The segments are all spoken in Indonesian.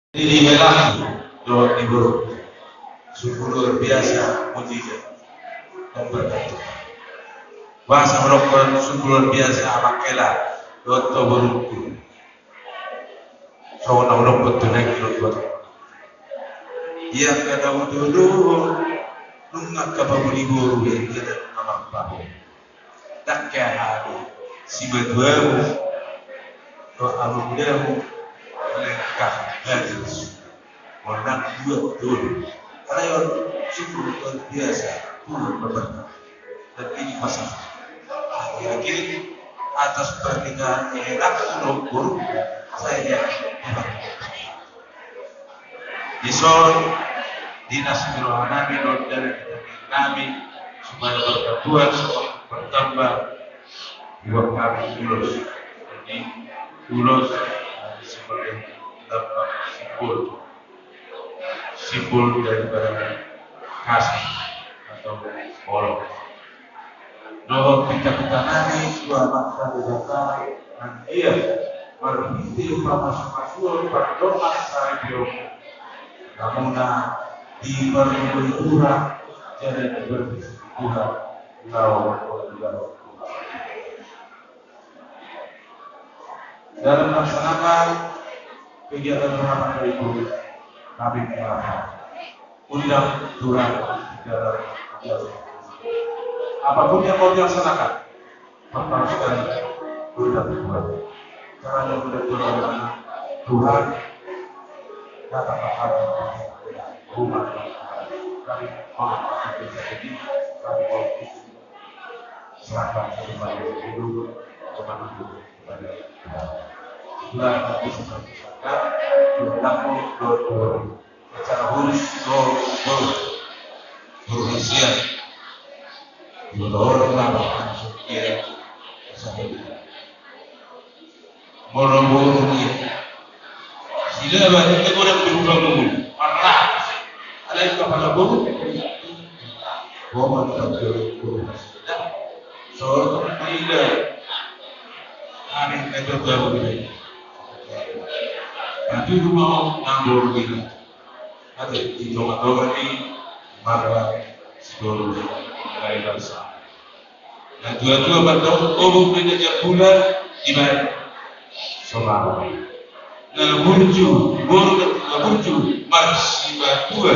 Ini lagi Jawa Timur sungguh luar biasa mujizat dan berkat. Bahasa merokok sungguh luar biasa amakela doto beruntung. Sawana merokok tunai kilo dia kada utuh nunggak kababuli buru yang kita nampak. Tak kaya hari si berduamu to aludamu lengkap hadis. Menang dua betul. Karena sungguh luar biasa turun berberkah. Dan ini pasal akhir-akhir atas pernikahan enak ukur saya yakin di Solo dinas kerohanian dari kami supaya berkatuan bertambah buat kami tulus. Jadi tulus sebagai dampak simbol daripada kasih atau kolom. Doa kita nani dua mata data dan dia berhenti masuk pada doa saya bilang namun di berbulan jadi berbulan dalam melaksanakan kegiatan berhambat dari guru kami undang turun dalam apapun yang mau dilaksanakan pertama sekali sudah berbuat karena sudah berbuat Tuhan katakan rumah kami menghormati jadi kami mau serahkan kepada hidup kepada kepada Tuhan kami serahkan berlaku secara khusus berusia orang langsung dia moro-moro dia sila ba kita ko nang berubah dulu para ada yang kepala bulu boman terjadi so tidak aneh itu baru ini nanti rumah ngambur gini ada di tengah-tengah ini marah seluruh mulai rasa nah dua-dua bertemu bukan aja bulan ibarat sama na burju masih dua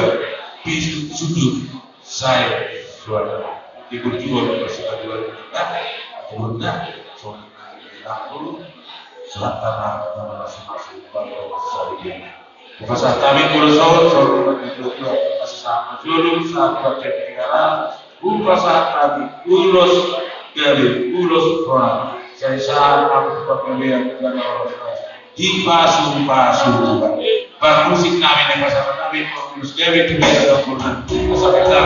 pisu sudut saya suara di burju masih dua kemudian soal selatan nama masing-masing bangsa Pasal kami kurusol itu sama dulu saat negara pasal kami kurus dari kurus orang saya sangat pemilihan dan orang di pasu musik kami dan pasal kami kurus dari itu bisa kurang pasal kita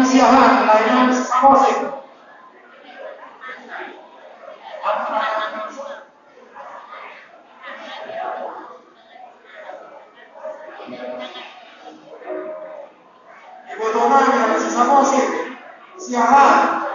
siahan layanan musik. Ibu Dona yang sisa musik siahan.